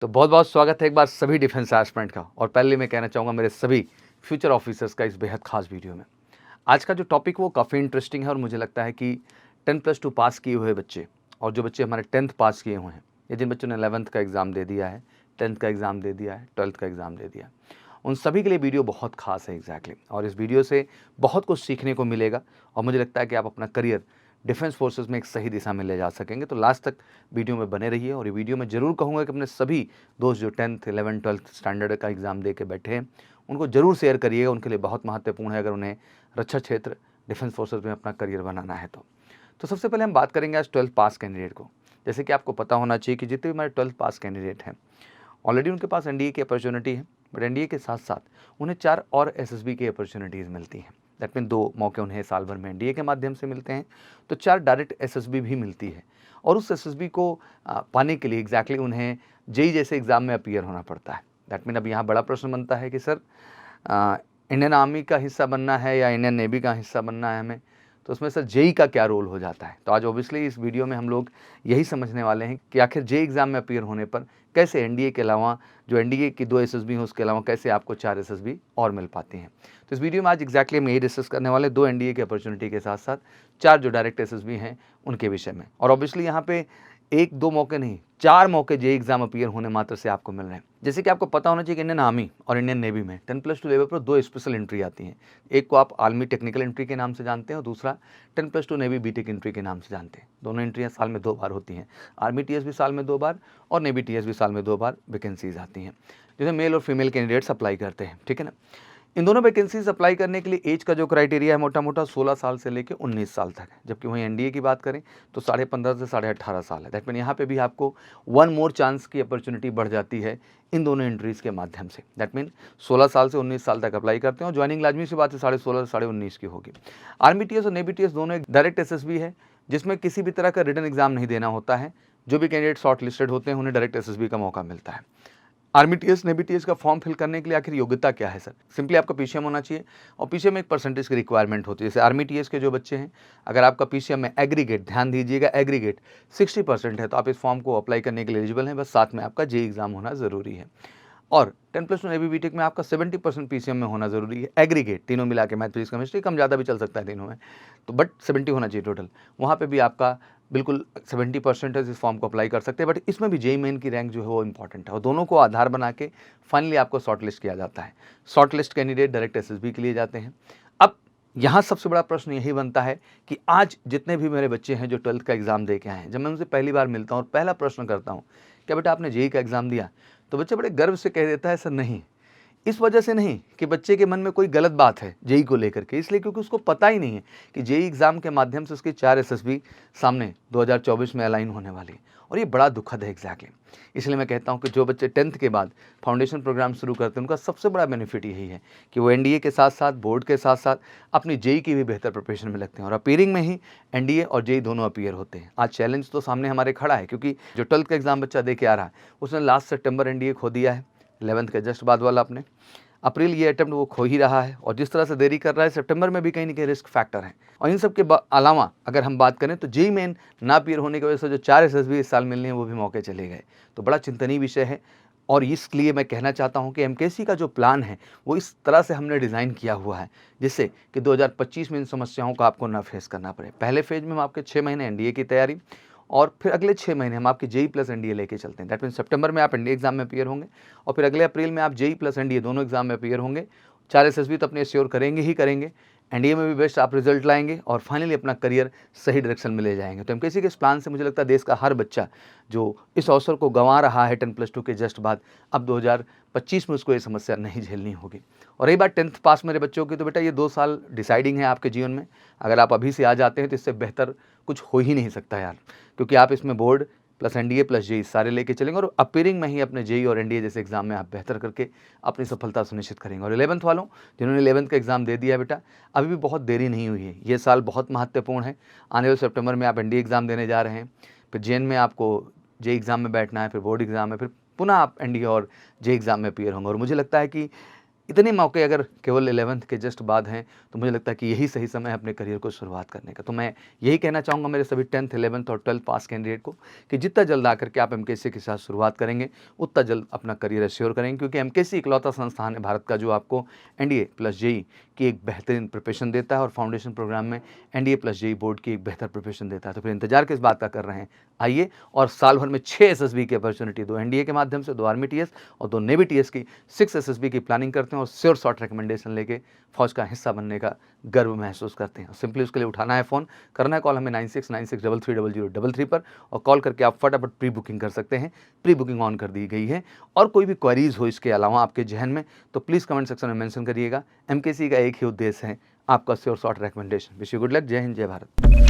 तो बहुत बहुत स्वागत है एक बार सभी डिफेंस एस्पिरेंट का। और पहले मैं कहना चाहूँगा मेरे सभी फ्यूचर ऑफिसर्स का इस बेहद खास वीडियो में। आज का जो टॉपिक वो काफ़ी इंटरेस्टिंग है और मुझे लगता है कि 10+2 पास किए हुए बच्चे और जो बच्चे हमारे 10th पास किए हुए हैं या जिन बच्चों ने 11th का एग्ज़ाम दे दिया है, 10th का एग्ज़ाम दे दिया है, 12th का एग्ज़ाम दे दिया है, उन सभी के लिए वीडियो बहुत खास है एग्जैक्टली। और इस वीडियो से बहुत कुछ सीखने को मिलेगा और मुझे लगता है कि आप अपना करियर डिफेंस फोर्सेस में एक सही दिशा में ले जा सकेंगे। तो लास्ट तक वीडियो में बने रहिए और ये वीडियो में ज़रूर कहूँगा कि अपने सभी दोस्त जो 10th 11th 12th स्टैंडर्ड का एग्ज़ाम दे के बैठे हैं उनको ज़रूर शेयर करिएगा। उनके लिए बहुत महत्वपूर्ण है अगर उन्हें रक्षा क्षेत्र डिफेंस फोर्सेस में अपना करियर बनाना है तो सबसे पहले हम बात करेंगे आज 12th पास कैंडिडेट को। जैसे कि आपको पता होना चाहिए कि जितने भी हमारे 12th पास कैंडिडेट हैं ऑलरेडी उनके पास एनडीए की अपॉर्चुनिटी है, बट एनडीए के साथ साथ उन्हें 4 और एसएसबी की अपॉर्चुनिटीज़ मिलती हैं। दैट मीन 2 मौके उन्हें साल भर में एनडीए के माध्यम से मिलते हैं, तो 4 डायरेक्ट एसएसबी भी मिलती है। और उस एसएसबी को पाने के लिए एग्जैक्टली उन्हें जेई जैसे एग्ज़ाम में अपीयर होना पड़ता है। दैट मीन अब यहाँ बड़ा प्रश्न बनता है कि सर इंडियन आर्मी का हिस्सा बनना है या इंडियन नेवी का हिस्सा बनना है हमें, तो उसमें सर जेई का क्या रोल हो जाता है। तो आज ऑब्वियसली इस वीडियो में हम लोग यही समझने वाले हैं कि आखिर जेई एग्ज़ाम में अपीयर होने पर कैसे एनडीए के अलावा जो एनडीए की 2 एसएसबी हैं उसके अलावा कैसे आपको 4 एसएसबी और मिल पाती हैं। तो इस वीडियो में आज एग्जैक्टली हम यही डिस्कस करने वाले 2 एनडीए की अपॉर्चुनिटी के साथ साथ 4 जो डायरेक्ट एसएसबी हैं उनके विषय में। और ऑब्वियसली यहाँ पे 1-2 मौके नहीं 4 मौके जेई एग्ज़ाम अपीयर होने मात्र से आपको मिल रहे हैं। जैसे कि आपको पता होना चाहिए कि इंडियन आर्मी और इंडियन नेवी में 10+2 लेवल पर 2 स्पेशल एंट्री आती हैं। एक को आप आर्मी टेक्निकल एंट्री के नाम से जानते हैं और दूसरा 10+2 नेवी बीटेक एंट्री के नाम से जानते हैं। दोनों एंट्रियाँ साल में 2 बार होती हैं। आर्मी टीएस भी साल में 2 बार और नेवी टीएस भी साल में 2 बार वैकेंसीज आती हैं, जिसमें मेल और फीमेल कैंडिडेट्स अप्लाई करते हैं। ठीक है ना। इन दोनों वैकेंसीज अप्लाई करने के लिए एज का जो क्राइटेरिया है मोटा मोटा 16 साल से लेकर 19 साल तक है। जबकि वहीं एनडीए की बात करें तो 15.5 से 18.5 साल है। दैट मीन यहाँ पे भी आपको 1 मोर चांस की अपॉर्चुनिटी बढ़ जाती है इन दोनों एंट्रीज़ के माध्यम से। दैट मीन 16 साल से 19 साल तक अप्लाई करते हैं और ज्वाइनिंग लाजमी सी बात है 16.5 से 19.5 की होगी। आर्मी टीएस और नेवी टीएस दोनों एक डायरेक्ट एसएसबी है जिसमें किसी भी तरह का रिटन एग्जाम नहीं देना होता है। जो भी कैंडिडेट शॉर्ट लिस्टेड होते हैं उन्हें डायरेक्ट एसएसबी का मौका मिलता है। आर्मी टीएस नेवी टीएस का फॉर्म फिल करने के लिए आखिर योग्यता क्या है सर? सिंपली आपका पीसीएम होना चाहिए और पीसीएम में एक परसेंटेज की रिक्वायरमेंट होती है। जैसे आर्मी टीएस के जो बच्चे हैं अगर आपका पीसीएम में एग्रीगेट, ध्यान दीजिएगा एग्रीगेट 60% है तो आप इस फॉर्म को अप्लाई करने के लिए एलिजिबल हैं। बस साथ में आपका जेई एग्जाम होना ज़रूरी है। और 10+2 नेवी बीटेक में आपका 70% पीसीएम में होना ज़रूरी है। एग्रीगेट तीनों मिला के मैथ फिजिक्स केमिस्ट्री कम ज़्यादा भी चल सकता है तीनों में, तो बट 70 होना चाहिए टोटल। वहाँ पे भी आपका बिल्कुल 70% है, इस फॉर्म को अप्लाई कर सकते हैं। बट इसमें भी जेई मेन की रैंक जो है वो इंपॉर्टेंट है और दोनों को आधार बना के फाइनली आपको शॉर्ट लिस्ट किया जाता है। Short list candidate direct SSB के लिए जाते हैं। अब यहाँ सबसे बड़ा प्रश्न यही बनता है कि आज जितने भी मेरे बच्चे हैं जो 12th का एग्ज़ाम दे के आए हैं, जब मैं उनसे पहली बार मिलता हूँ और पहला प्रश्न करता हूँ क्या बेटा आपने जेई का एग्ज़ाम दिया, तो बच्चे बड़े गर्व से कह देता है सर नहीं। इस वजह से नहीं कि बच्चे के मन में कोई गलत बात है जेई को लेकर के, इसलिए क्योंकि उसको पता ही नहीं है कि जेई एग्ज़ाम के माध्यम से उसकी 4 एसएसबी सामने 2024 में अलाइन होने वाली है और ये बड़ा दुखद है एग्जैक्टली। इसलिए मैं कहता हूँ कि जो बच्चे 10th के बाद फाउंडेशन प्रोग्राम शुरू करते हैं उनका सबसे बड़ा बेनिफिट यही है कि वो एनडीए के साथ साथ बोर्ड के साथ साथ अपनी जेई की भी बेहतर प्रिपरेशन में लगते हैं और अपीयरिंग में ही एनडीए और जेई दोनों अपीयर होते हैं। आज चैलेंज तो सामने हमारे खड़ा है क्योंकि जो 12th का एग्ज़ाम बच्चा दे के आ रहा है उसने लास्ट सितंबर एनडीए खो दिया है, 11th के जस्ट बाद वाला अपने अप्रैल ये अटेम्प्ट वो खो ही रहा है और जिस तरह से देरी कर रहा है सितंबर में भी कहीं ना कहीं रिस्क फैक्टर है। और इन सब के अलावा अगर हम बात करें तो जेई मेन ना अपीयर होने की वजह से जो 4 एसएसबी इस साल मिलने हैं वो भी मौके चले गए। तो बड़ा चिंतनीय विषय है और इसलिए मैं कहना चाहता हूं कि एमकेसी का जो प्लान है वो इस तरह से हमने डिज़ाइन किया हुआ है जिससे कि 2025 में इन समस्याओं का आपको ना फेस करना पड़े। पहले फेज में हम आपके 6 महीने एनडीए की तैयारी और फिर अगले 6 महीने हम आपकी जेई प्लस एनडीए लेके चलते हैं। दैट मीन सितंबर में आप एनडीए एग्जाम में अपीयर होंगे और फिर अगले अप्रैल में आप जेई प्लस एनडीए दोनों एग्जाम में अपीयर होंगे। 4 एसएसबी तो अपने श्योर करेंगे ही करेंगे, एनडीए में भी बेस्ट आप रिजल्ट लाएंगे और फाइनली अपना करियर सही डायरेक्शन में ले जाएंगे। तो एमकेसी के इस प्लान से मुझे लगता है देश का हर बच्चा जो इस अवसर को गंवा रहा है 10+2 के जस्ट बाद, अब 2025 में उसको ये समस्या नहीं झेलनी होगी। और रही बात 10th पास मेरे बच्चों की, तो बेटा ये 2 साल डिसाइडिंग है आपके जीवन में। अगर आप अभी से आ जाते हैं तो इससे बेहतर कुछ हो ही नहीं सकता यार, क्योंकि आप इसमें board plus NDA plus JEE सारे लेके चलेंगे और अपीयरिंग में ही अपने जेई और एनडीए जैसे एग्जाम में आप बेहतर करके अपनी सफलता सुनिश्चित करेंगे। और 11th वालों जिन्होंने 11th का एग्जाम दे दिया है बेटा, अभी भी बहुत देरी नहीं हुई है, ये साल बहुत महत्वपूर्ण है। आने वाले सितंबर में आप एनडीए एग्जाम देने जा रहे हैं, फिर जेएन में आपको जेई एग्जाम में बैठना है, फिर बोर्ड एग्जाम में, फिर पुनः आप एनडीए और जेई एग्जाम में अपीयर होंगे। और मुझे लगता है कि इतने मौके अगर केवल 11th के जस्ट बाद हैं, तो मुझे लगता है कि यही सही समय है अपने करियर को शुरुआत करने का। तो मैं यही कहना चाहूँगा मेरे सभी 10th, 11th और 12th पास कैंडिडेट को कि जितना जल्द आकर के आप एमकेसी के साथ शुरुआत करेंगे, उतना जल्द अपना करियर एश्योर करेंगे, क्योंकि एमकेसी इकलौता संस्थान है भारत का जो आपको एनडीए प्लस जेईई की एक बेहतरीन प्रिपरेशन देता है और फाउंडेशन प्रोग्राम में एनडीए प्लस जेईई बोर्ड की एक बेहतर प्रिपरेशन देता है। तो फिर इंतजार किस बात का कर रहे हैं, आइए और साल भर में 6 एसएसबी की अपॉर्चुनिटी, 2 एनडीए के माध्यम से, 2 आर्मी टीएस और 2 नेवी टीएस की 6 एसएसबी की प्लानिंग करते हैं और श्योर शॉर्ट रिकमेंडेशन लेके फौज का हिस्सा बनने का गर्व महसूस करते हैं। सिंपली उसके लिए उठाना है फ़ोन, करना है कॉल हमें 9696330033 पर, और कॉल करके आप फटाफट प्री बुकिंग कर सकते हैं। प्री बुकिंग ऑन कर दी गई है, और कोई भी क्वेरीज हो इसके अलावा आपके जहन में, तो प्लीज़ कमेंट सेक्शन में मेंशन करिएगा। एमकेसी का एक ही उद्देश्य है, आपका sure short recommendation. Wish you good luck. जय हिंद, जय भारत।